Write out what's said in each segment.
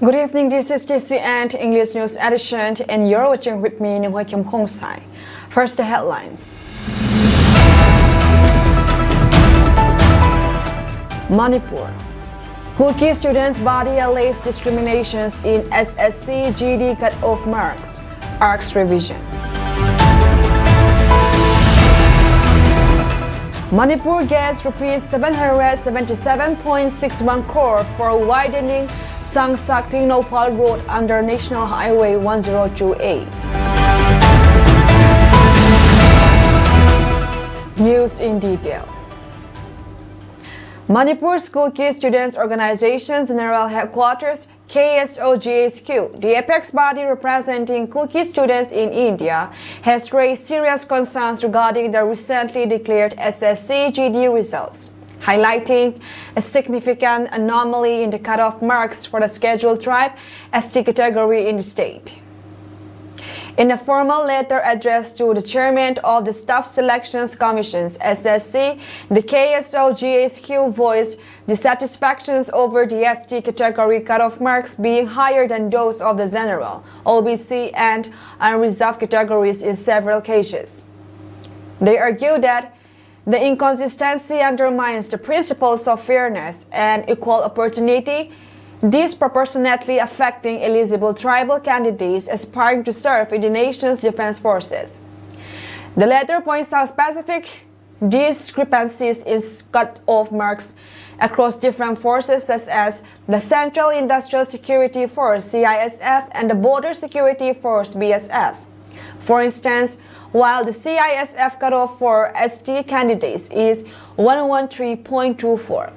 Good evening, this is KCN English News Edition, and you're watching with me, Nung Kim Hong Sai. First, the headlines. Manipur. Kuki students' body allays discriminations in SSC GD cut-off marks. ARC's revision. Manipur gets rupees 777.61 crore for widening Sangsak-Tinopal Road under National Highway 102A. News in detail. Manipur's Kuki Students Organization's General Headquarters, KSOGHQ, the apex body representing Kuki students in India, has raised serious concerns regarding the recently declared SSC GD results, highlighting a significant anomaly in the cutoff marks for the scheduled tribe ST category in the state. In a formal letter addressed to the chairman of the Staff Selections Commission's SSC, the KSOGHQ voiced dissatisfactions over the ST category cutoff marks being higher than those of the general, OBC, and unreserved categories in several cases. They argue that the inconsistency undermines the principles of fairness and equal opportunity, disproportionately affecting eligible tribal candidates aspiring to serve in the nation's defense forces. The letter points out specific discrepancies in cut-off marks across different forces such as the Central Industrial Security Force CISF and the Border Security Force BSF. For instance, while the CISF cutoff for ST candidates is 113.24,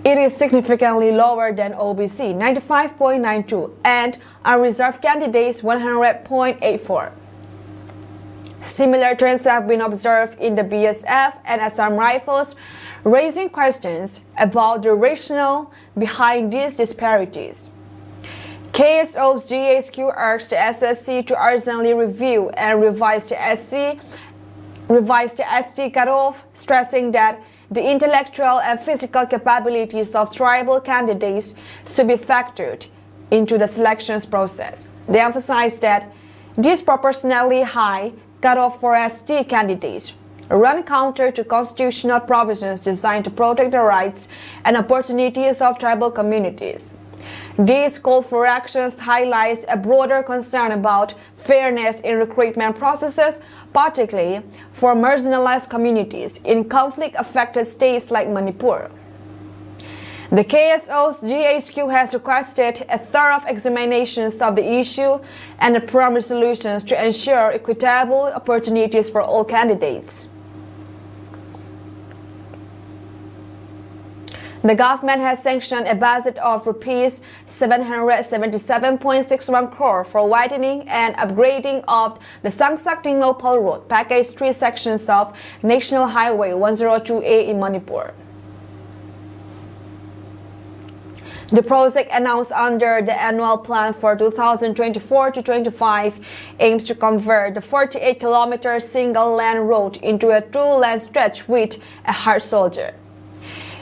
it is significantly lower than OBC 95.92 and unreserved candidates 100.84. Similar trends have been observed in the BSF and Assam Rifles, raising questions about the rationale behind these disparities. KSOGHQ urged the SSC to urgently review and revise the ST cutoff, stressing that the intellectual and physical capabilities of tribal candidates should be factored into the selections process. They emphasized that disproportionately high cutoff for ST candidates run counter to constitutional provisions designed to protect the rights and opportunities of tribal communities. These call for actions highlights a broader concern about fairness in recruitment processes, particularly for marginalized communities in conflict-affected states like Manipur. The KSOGHQ has requested a thorough examination of the issue and prompt resolutions to ensure equitable opportunities for all candidates. The government has sanctioned a budget of rupees 777.61 crore for widening and upgrading of the Sangsak-Tinopal Road, Package 3 sections of National Highway 102A in Manipur. The project, announced under the annual plan for 2024-25, aims to convert the 48-kilometer single-lane road into a two-lane stretch with a hard shoulder.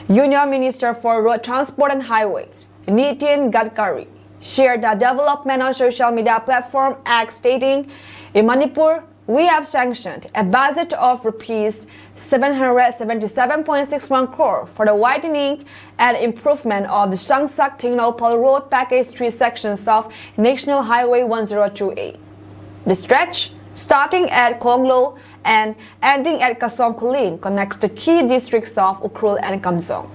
Union Minister for Road Transport and Highways, Nitin Gadkari, shared the development on social media platform X, stating, "In Manipur, we have sanctioned a budget of rupees 777.61 crore for the widening and improvement of the Sangsak-Tinopal Road Package 3 sections of National Highway 102A. The stretch, starting at Konglo and ending at Kasom Kulin, connects the key districts of Ukrul and Kamsong.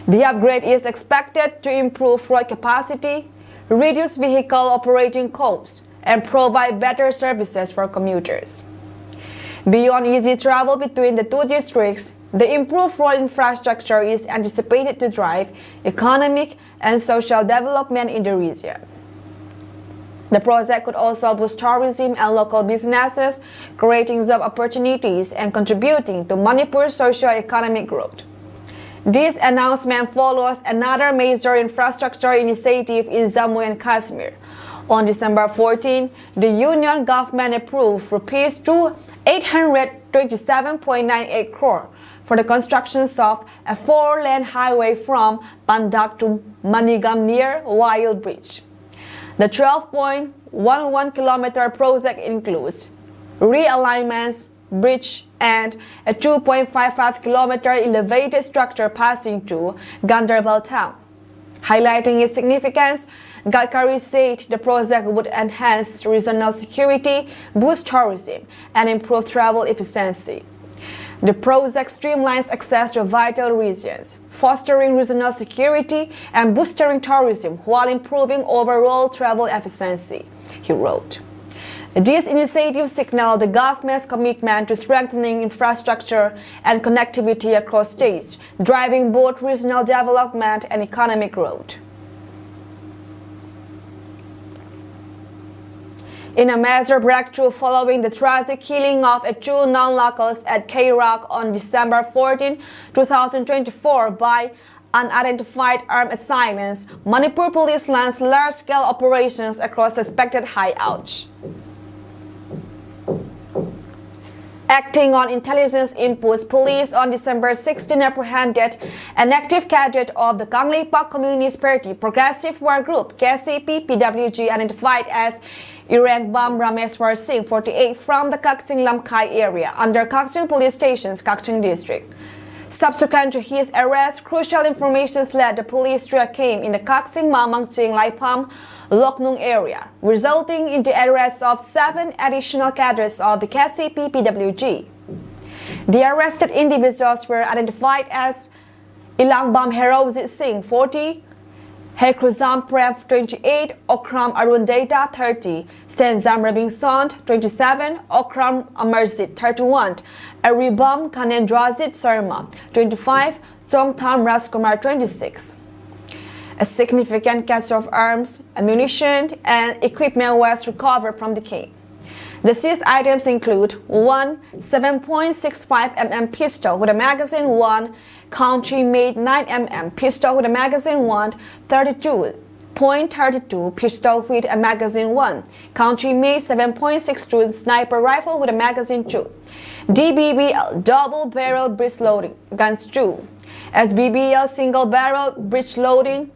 The upgrade is expected to improve road capacity, reduce vehicle operating costs, and provide better services for commuters. Beyond easy travel between the two districts, the improved road infrastructure is anticipated to drive economic and social development in the region. The project could also boost tourism and local businesses, creating job opportunities and contributing to Manipur's socio-economic growth. This announcement follows another major infrastructure initiative in Jammu and Kashmir. On December 14, the union government approved rupees 827.98 crore for the construction of a 4-lane highway from Pandak to Manigam near Wild Bridge. The 12.11-kilometer project includes realignments, bridge, and a 2.55-kilometer elevated structure passing through Ganderbal town. Highlighting its significance, Gadkari said the project would enhance regional security, boost tourism, and improve travel efficiency. The project streamlines access to vital regions, fostering regional security and boosting tourism while improving overall travel efficiency, he wrote. These initiatives signal the government's commitment to strengthening infrastructure and connectivity across states, driving both regional development and economic growth. In a major breakthrough following the tragic killing of two non-locals at K-Rock on December 14, 2024 by unidentified armed assailants, Manipur police launched large-scale operations across suspected hideouts. Acting on intelligence inputs, police on December 16 apprehended an active cadet of the Kangleipak Communist Party Progressive War Group (KCP-PWG) identified as Irangbam Rameswar Singh, 48, from the Kakching Lamkai area under Kakching Police Station's Kakching District. Subsequent to his arrest, crucial information led the police to a camp in the Kakching Mamangching Laipam Loknung area, resulting in the arrest of 7 additional cadres of the KCP-PWG. The arrested individuals were identified as Ilangbam Herozit Singh, 40, Hekruzam Prem, 28, Okram Arun Data, 30, Senzam Rabing Sond, 27, Okram Amarzit, 31, Aribam Kanendrazit Sarma, 25, Chongtham Raskumar, 26. A significant cache of arms, ammunition, and equipment was recovered from the camp. The seized items include 1 7.65 mm pistol with a magazine, 1 country-made 9 mm pistol with a magazine, 1 32.32 pistol with a magazine, 1 country-made 7.62 sniper rifle with a magazine, 2 DBBL double-barrel breech-loading guns, 2 SBBL single-barrel breech-loading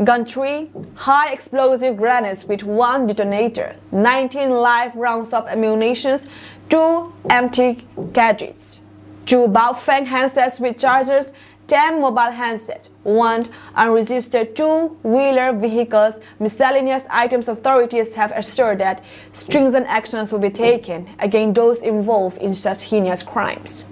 gun, 3 high explosive grenades with 1 detonator, 19 live rounds of ammunition, 2 empty cartridges, 2 Baofeng handsets with chargers, 10 mobile handsets, 1 unregistered 2-wheeler vehicles. Miscellaneous items. Authorities have assured that stringent actions will be taken against those involved in such heinous crimes.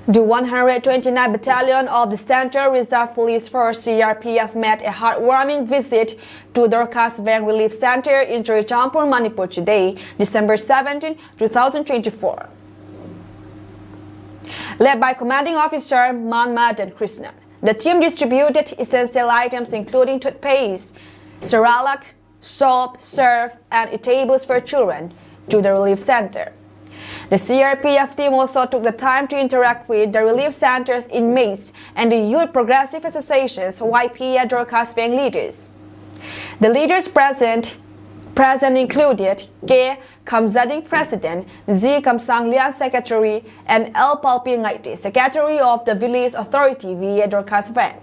The 129th Battalion of the Central Reserve Police Force (CRPF) made a heartwarming visit to Dorcas Bank Relief Center in Chorichampur, Manipur today, December 17, 2024. Led by Commanding Officer Manmadan Krishnan, the team distributed essential items including toothpaste, Cerelac, soap, surf, and eatables for children to the relief center. The CRPF team also took the time to interact with the relief center's inmates and the Youth Progressive Association's YPA Dorcas Bank leaders. The leaders present included K. Kamzadi President, Z. Kamsang Lian Secretary, and L. Palpi Ngaiti, Secretary of the Village Authority via Dorcas Bank.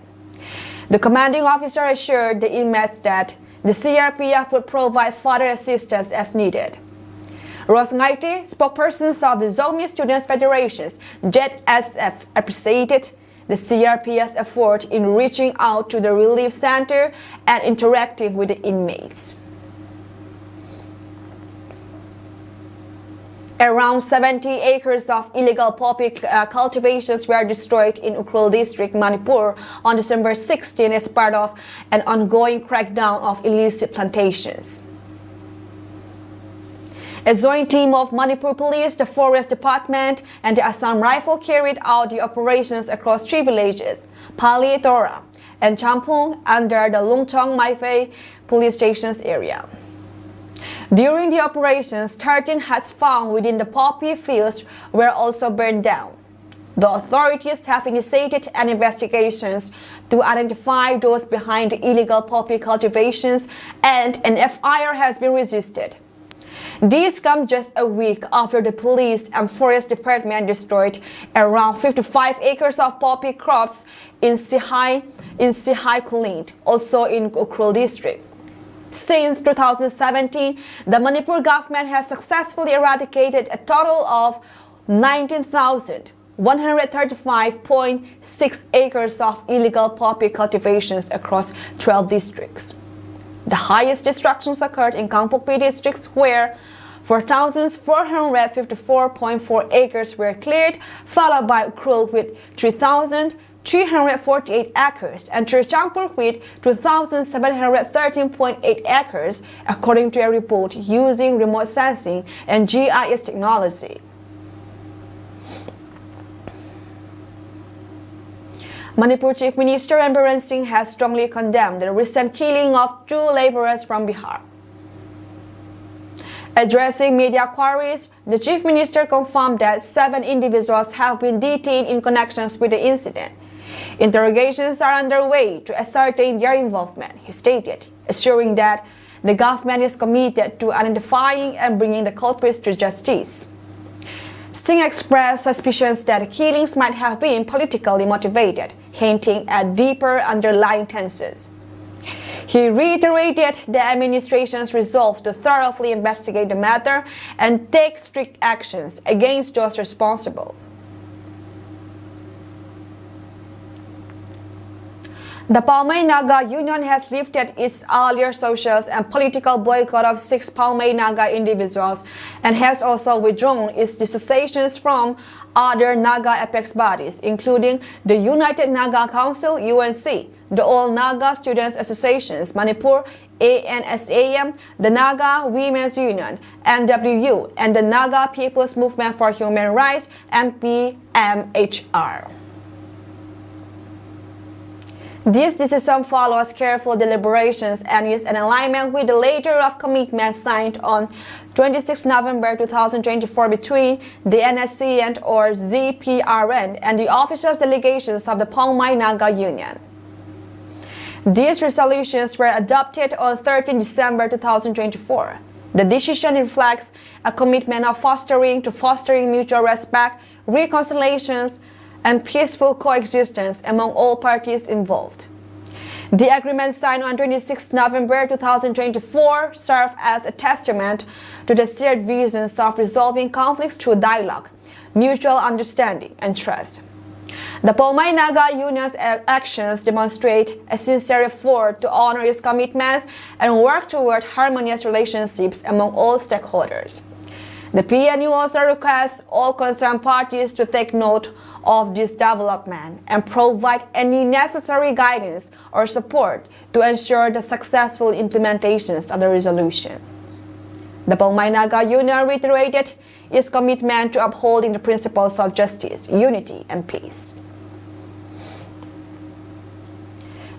The commanding officer assured the inmates that the CRPF would provide further assistance as needed. Ros Ngaiti, spokespersons of the Zomi Students Federation's ZSF, appreciated the CRPF's effort in reaching out to the relief center and interacting with the inmates. Around 70 acres of illegal poppy cultivations were destroyed in Ukhrul District, Manipur on December 16 as part of an ongoing crackdown of illicit plantations. A joint team of Manipur Police, the Forest Department, and the Assam Rifle carried out the operations across 3 villages, Pali, Tora, and Champung, under the Lungchong Maifei police station's area. During the operations, 13 huts found within the poppy fields were also burned down. The authorities have initiated an investigations to identify those behind the illegal poppy cultivations, and an FIR has been registered. These come just a week after the police and forest department destroyed around 55 acres of poppy crops in Sihai Kulint, also in Ukhrul district. Since 2017, the Manipur government has successfully eradicated a total of 19,135.6 acres of illegal poppy cultivations across 12 districts. The highest destructions occurred in Kangpokpi districts, where 4,454.4 acres were cleared, followed by Ukhrul with 3,348 acres and Churchanpur with 2,713.8 acres, according to a report using remote sensing and GIS technology. Manipur Chief Minister Biren Singh has strongly condemned the recent killing of 2 laborers from Bihar. Addressing media queries, the Chief Minister confirmed that 7 individuals have been detained in connections with the incident. Interrogations are underway to ascertain their involvement, he stated, assuring that the government is committed to identifying and bringing the culprits to justice. Singh expressed suspicions that the killings might have been politically motivated, hinting at deeper underlying tensions. He reiterated the administration's resolve to thoroughly investigate the matter and take strict actions against those responsible. The Paumei Naga Union has lifted its earlier social and political boycott of 6 Paumei Naga individuals and has also withdrawn its dissociations from other Naga apex bodies, including the United Naga Council (UNC), the All Naga Students Associations Manipur (ANSAM), the Naga Women's Union (NWU), and the Naga People's Movement for Human Rights (NPMHR). This decision follows careful deliberations and is in alignment with the letter of commitment signed on 26 November 2024 between the NSCN or ZPRN and the official delegations of the Paumei Naga Union. These resolutions were adopted on 13 December 2024. The decision reflects a commitment of fostering mutual respect, reconciliations, and peaceful coexistence among all parties involved. The agreement signed on 26 November 2024 served as a testament to the shared visions of resolving conflicts through dialogue, mutual understanding, and trust. The Paumei Naga Union's actions demonstrate a sincere effort to honor its commitments and work toward harmonious relationships among all stakeholders. The PNU also requests all concerned parties to take note of this development and provide any necessary guidance or support to ensure the successful implementations of the resolution. The Paumei Naga Union reiterated its commitment to upholding the principles of justice, unity, and peace.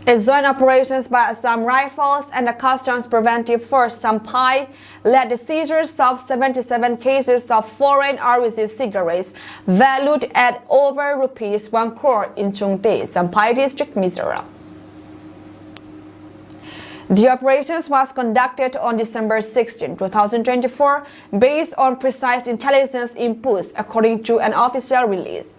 Its joint operations by Assam Rifles and the Customs Preventive Force Champhai led the seizures of 77 cases of foreign origin cigarettes valued at over rupees 1 crore in Chungte, Champhai District, Mizoram. The operations was conducted on December 16, 2024, based on precise intelligence inputs according to an official release.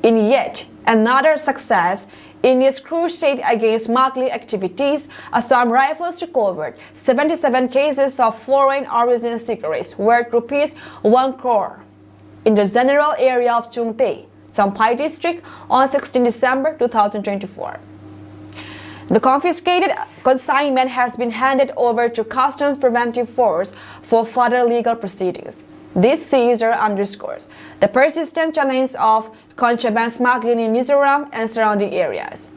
In yet another success in its crusade against smuggling activities, Assam Rifles recovered 77 cases of foreign origin cigarettes worth rupees 1 crore in the general area of Chungte, Champhai District on 16 December 2024. The confiscated consignment has been handed over to Customs Preventive Force for further legal proceedings. This seizure underscores the persistent challenge of contraband smuggling in Mizoram and surrounding areas.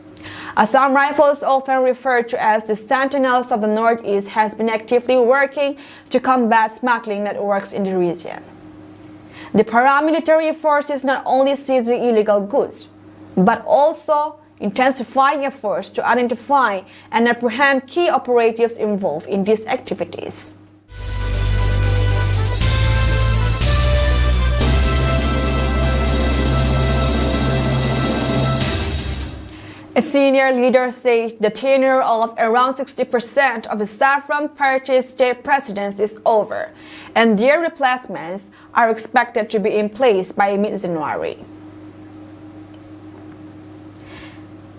Assam Rifles, often referred to as the Sentinels of the Northeast, has been actively working to combat smuggling networks in the region. The paramilitary forces not only seizing illegal goods, but also intensifying efforts to identify and apprehend key operatives involved in these activities. A senior leader said the tenure of around 60% of the Saffron Party's state presidents is over, and their replacements are expected to be in place by mid-January.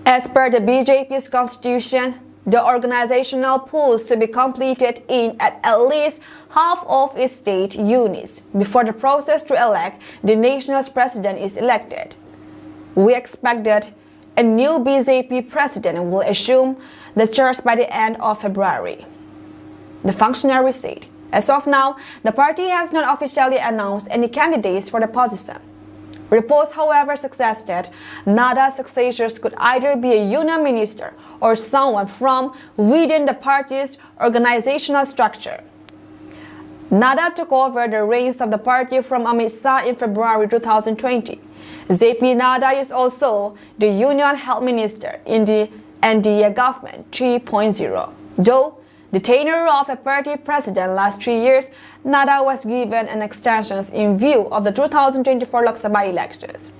As per the BJP's constitution, the organizational pools to be completed in at least half of its state units before the process to elect the nation's president is elected. We expect that a new BJP president will assume the chairs by the end of February, the functionary said. As of now, the party has not officially announced any candidates for the position. Reports, however, suggest that Nada's successors could either be a union minister or someone from within the party's organizational structure. Nada took over the reins of the party from Amit Shah in February 2020. JP Nada is also the union health minister in the NDA government 3.0. Though the tenure of a party president lasts 3 years, Nada was given an extension in view of the 2024 Lok Sabha elections.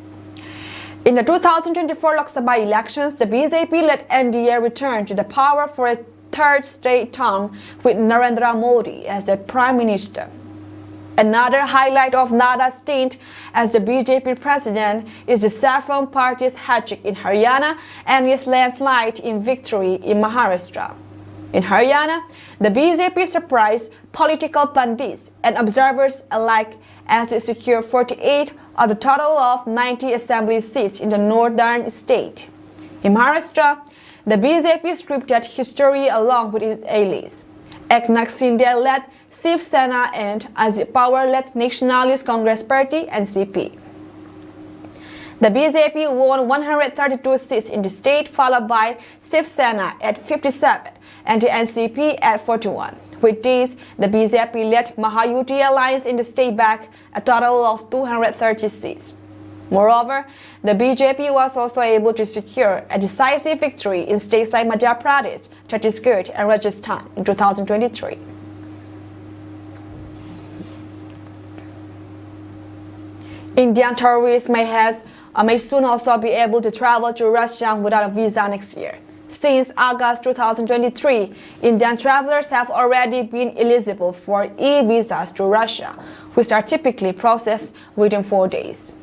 In the 2024 Lok Sabha elections, the BJP-led NDA returned to the power for a third straight term with Narendra Modi as the prime minister. Another highlight of Nada's stint as the BJP president is the Saffron Party's hat-trick in Haryana and his landslide in victory in Maharashtra. In Haryana, the BJP surprised political pundits and observers alike as it secured 48 of the total of 90 assembly seats in the northern state. In Maharashtra, the BJP scripted history along with its allies. Eknath Shinde-led Shiv Sena and Ajit Pawar-led Nationalist Congress Party (NCP). The BJP won 132 seats in the state, followed by Shiv Sena at 57 and the NCP at 41. With these, the BJP-led Mahayuti alliance in the state backed a total of 230 seats. Moreover, the BJP was also able to secure a decisive victory in states like Madhya Pradesh, Chhattisgarh, and Rajasthan in 2023. Indian tourists may soon also be able to travel to Russia without a visa next year. Since August 2023, Indian travelers have already been eligible for e-visas to Russia, which are typically processed within 4 days.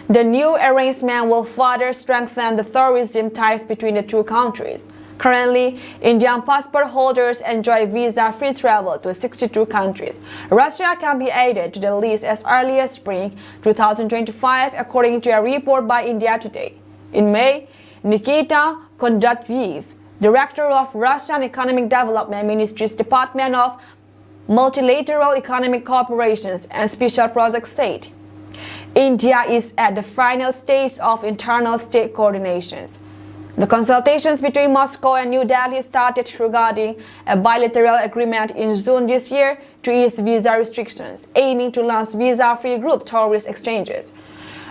The new arrangement will further strengthen the tourism ties between the two countries. Currently, Indian passport holders enjoy visa-free travel to 62 countries. Russia can be added to the list as early as spring 2025, according to a report by India Today. In May, Nikita Kondratyev, director of Russian Economic Development Ministry's Department of Multilateral Economic Cooperations and Special Projects, said, India is at the final stage of internal state coordinations. The consultations between Moscow and New Delhi started regarding a bilateral agreement in June this year to ease visa restrictions, aiming to launch visa-free group tourist exchanges.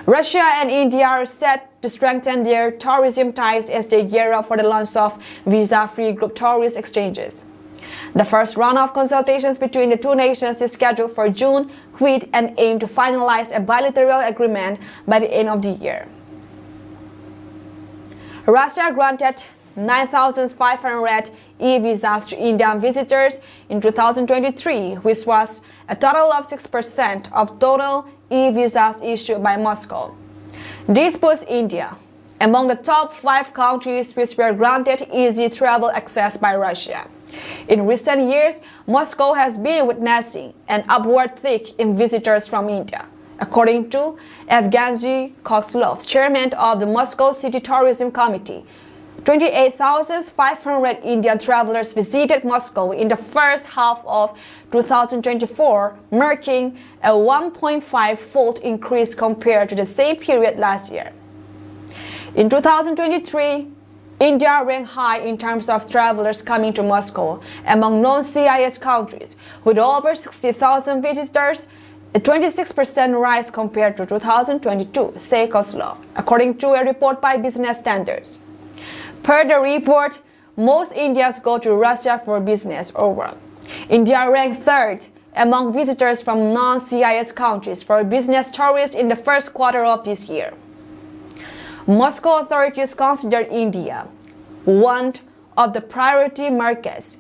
Russia and India are set to strengthen their tourism ties as they gear up for the launch of visa-free group tourist exchanges. The first round of consultations between the two nations is scheduled for June, with an aim to finalize a bilateral agreement by the end of the year. Russia granted 9,500 e-visas to Indian visitors in 2023, which was a total of 6% of total e-visas issued by Moscow. This puts India among the top 5 countries which were granted easy travel access by Russia. In recent years, Moscow has been witnessing an upward tick in visitors from India. According to Evgeny Kozlov, chairman of the Moscow City Tourism Committee, 28,500 Indian travelers visited Moscow in the first half of 2024, marking a 1.5-fold increase compared to the same period last year. In 2023, India ranked high in terms of travelers coming to Moscow among non-CIS countries, with over 60,000 visitors, a 26% rise compared to 2022, said Kozlov, according to a report by Business Standards. Per the report, most Indians go to Russia for business or work. India ranked third among visitors from non-CIS countries for business tourists in the first quarter of this year. Moscow authorities consider India one of the priority markets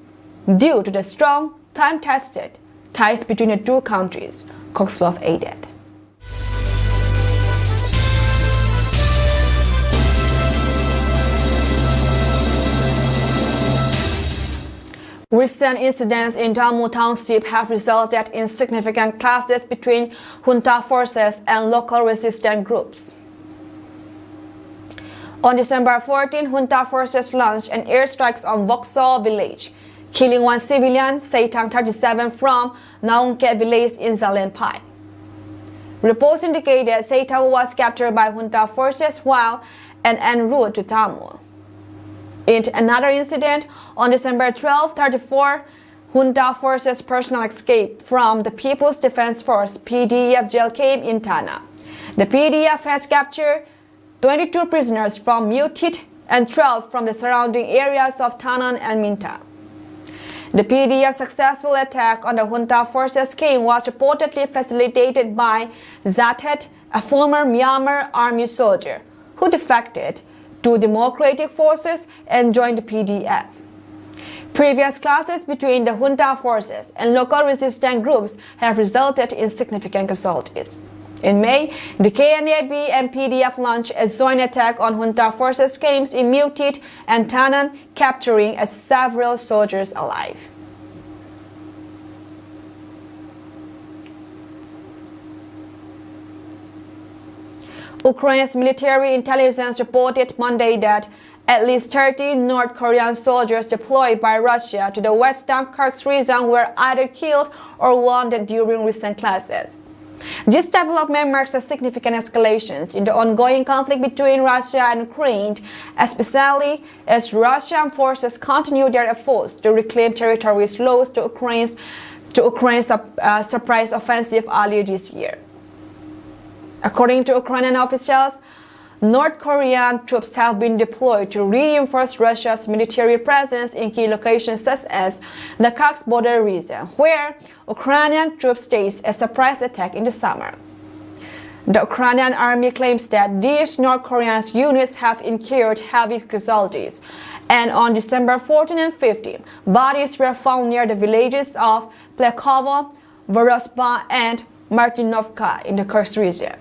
due to the strong, time-tested ties between the two countries, Coxwell added. Recent incidents in Tamil Township have resulted in significant clashes between junta forces and local resistance groups. On December 14, junta forces launched an airstrike on Vauxhall village, killing one civilian, Saitang 37, from Naungke village in Zalenpai. Reports indicate that Saitang was captured by junta forces while en route to Tamil. In another incident, on December 12, 34, junta forces personnel escaped from the People's Defense Force (PDF) jail camp in Tana. The PDF has captured 22 prisoners from Mutit and 12 from the surrounding areas of Tanan and Minta. The PDF's successful attack on the junta forces camp was reportedly facilitated by Zatet, a former Myanmar army soldier who defected to democratic forces and joined the PDF. Previous clashes between the junta forces and local resistance groups have resulted in significant casualties. In May, the KNAB and PDF launched a joint attack on junta forces camps in Mutit and Tanan, capturing several soldiers alive. Ukraine's military intelligence reported Monday that at least 30 North Korean soldiers deployed by Russia to the western Kursk region were either killed or wounded during recent clashes. This development marks a significant escalation in the ongoing conflict between Russia and Ukraine, especially as Russian forces continue their efforts to reclaim territories lost to Ukraine's surprise offensive earlier this year. According to Ukrainian officials, North Korean troops have been deployed to reinforce Russia's military presence in key locations such as the Kursk border region, where Ukrainian troops staged a surprise attack in the summer. The Ukrainian army claims that these North Korean units have incurred heavy casualties, and on December 14 and 15, bodies were found near the villages of Plekovo, Vorospa, and Martinovka in the Kursk region.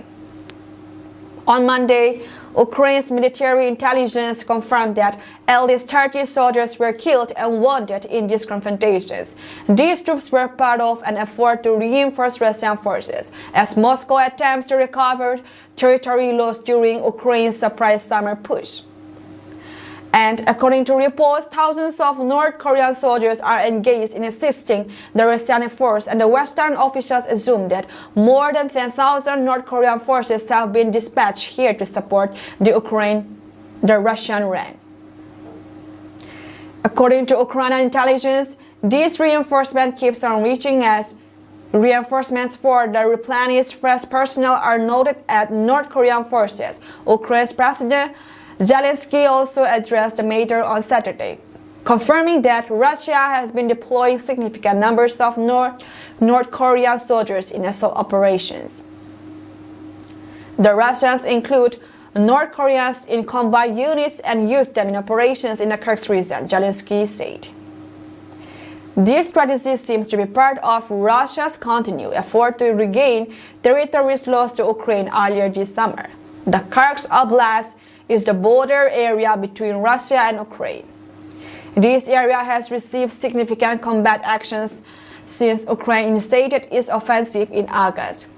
On Monday, Ukraine's military intelligence confirmed that at least 30 soldiers were killed and wounded in these confrontations. These troops were part of an effort to reinforce Russian forces as Moscow attempts to recover territory lost during Ukraine's surprise summer push. And according to reports, thousands of North Korean soldiers are engaged in assisting the Russian force, and the Western officials assume that more than 10,000 North Korean forces have been dispatched here to support the Russian rank. According to Ukrainian intelligence, this reinforcement keeps on reaching as reinforcements for the replenished fresh personnel are noted at North Korean forces. Ukraine's President Zelensky also addressed the matter on Saturday, confirming that Russia has been deploying significant numbers of North Korean soldiers in assault operations. The Russians include North Koreans in combat units and use them in operations in the Kursk region, Zelensky said. This strategy seems to be part of Russia's continued effort to regain territories lost to Ukraine earlier this summer. The Kursk Oblast is the border area between Russia and Ukraine. This area has received significant combat actions since Ukraine initiated its offensive in August.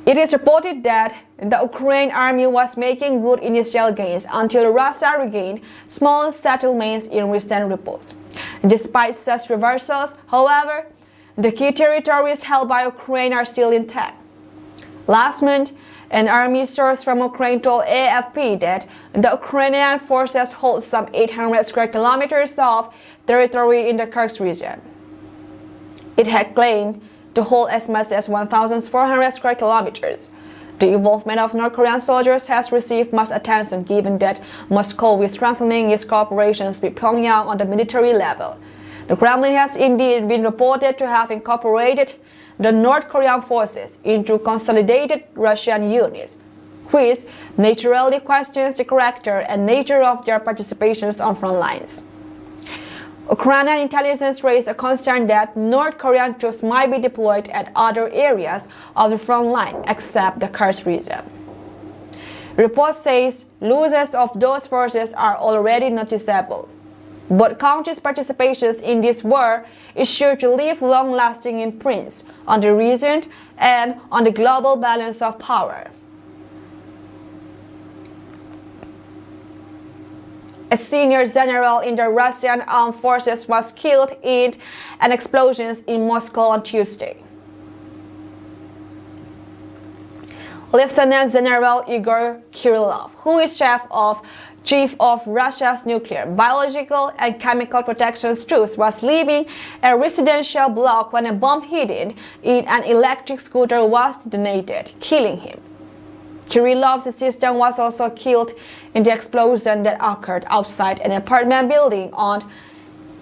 It is reported that the Ukrainian army was making good initial gains until Russia regained small settlements in recent reports. Despite such reversals, however, the key territories held by Ukraine are still intact. Last month, an army source from Ukraine told AFP that the Ukrainian forces hold some 800 square kilometers of territory in the Kursk region. It had claimed to hold as much as 1,400 square kilometers. The involvement of North Korean soldiers has received much attention given that Moscow is strengthening its cooperation with Pyongyang on the military level. The Kremlin has indeed been reported to have incorporated the North Korean forces into consolidated Russian units, which naturally questions the character and nature of their participations on front lines. Ukrainian intelligence raised a concern that North Korean troops might be deployed at other areas of the front line except the Kursk region. Report says losses of those forces are already noticeable. But countries' participations in this war is sure to leave long-lasting imprints on the region and on the global balance of power. A senior general in the Russian armed forces was killed in an explosion in Moscow on Tuesday. Lieutenant General Igor Kirillov, who is chief of Russia's nuclear, biological, and chemical protection troops, was leaving a residential block when a bomb hidden in an electric scooter was detonated, killing him. Kirillov's assistant was also killed in the explosion that occurred outside an apartment building on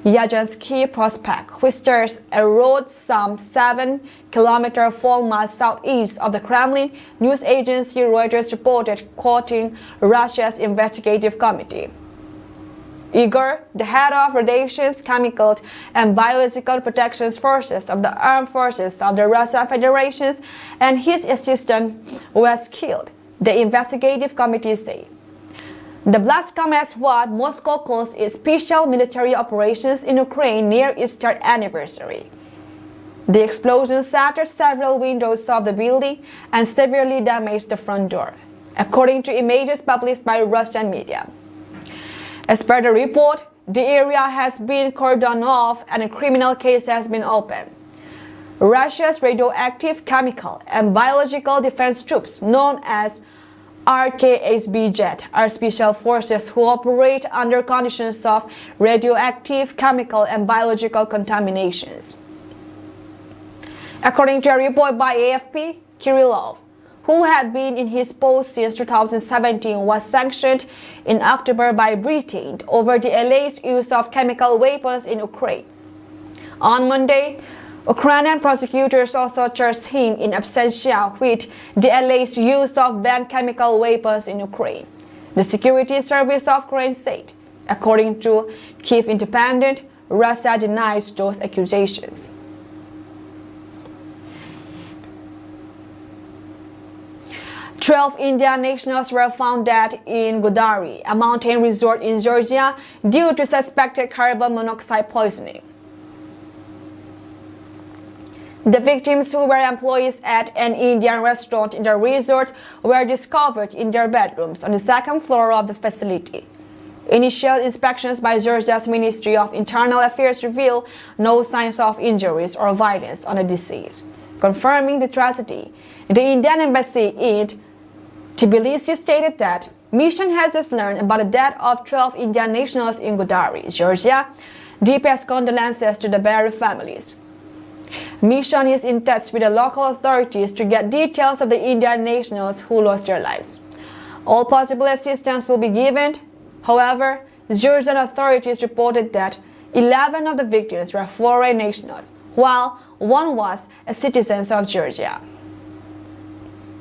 Yajansky Prospect, which shares a road some 7 km 4 miles southeast of the Kremlin. News agency Reuters reported, quoting Russia's investigative committee. Igor, the head of radiation, chemical, and biological protection forces of the armed forces of the Russian Federation, and his assistant was killed, the investigative committee said. The blast comes as what Moscow calls its special military operations in Ukraine near its third anniversary. The explosion shattered several windows of the building and severely damaged the front door, according to images published by Russian media. As per the report, the area has been cordoned off and a criminal case has been opened. Russia's radioactive, chemical, and biological defense troops, known as RKSBZ, are special forces who operate under conditions of radioactive, chemical, and biological contaminations. According to a report by AFP, Kirillov, who had been in his post since 2017, was sanctioned in October by Britain over the alleged use of chemical weapons in Ukraine. On Monday, Ukrainian prosecutors also charged him in absentia with the alleged use of banned chemical weapons in Ukraine, the Security Service of Ukraine said. According to Kyiv Independent, Russia denies those accusations. Twelve Indian nationals were found dead in Godari, a mountain resort in Georgia, due to suspected carbon monoxide poisoning. The victims, who were employees at an Indian restaurant in the resort, were discovered in their bedrooms on the second floor of the facility. Initial inspections by Georgia's Ministry of Internal Affairs revealed no signs of injuries or violence on the deceased. Confirming the tragedy, the Indian embassy in Tbilisi stated that mission has just learned about the death of 12 Indian nationals in Godari, Georgia. Deepest condolences to the bereaved families. Mission is in touch with the local authorities to get details of the Indian nationals who lost their lives. All possible assistance will be given. However, Georgian authorities reported that 11 of the victims were foreign nationals, while one was a citizen of Georgia.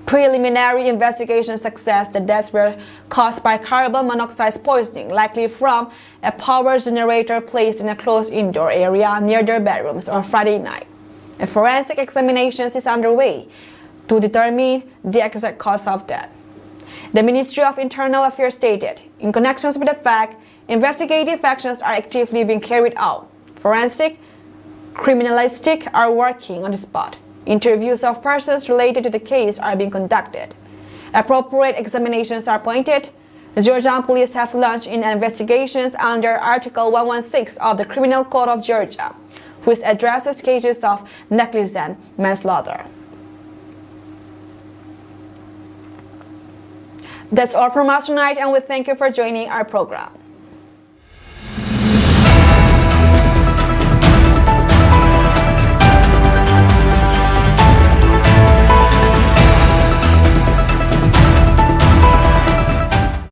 Preliminary investigations suggest the deaths were caused by carbon monoxide poisoning, likely from a power generator placed in a closed indoor area near their bedrooms on Friday night. A forensic examination is underway to determine the exact cause of death. The Ministry of Internal Affairs stated, in connection with the fact, investigative actions are actively being carried out. Forensic, criminalistic are working on the spot. Interviews of persons related to the case are being conducted. Appropriate examinations are appointed. The Georgian police have launched investigations under Article 116 of the Criminal Code of Georgia, which addresses cases of negligent manslaughter. That's all from us tonight, and we thank you for joining our program.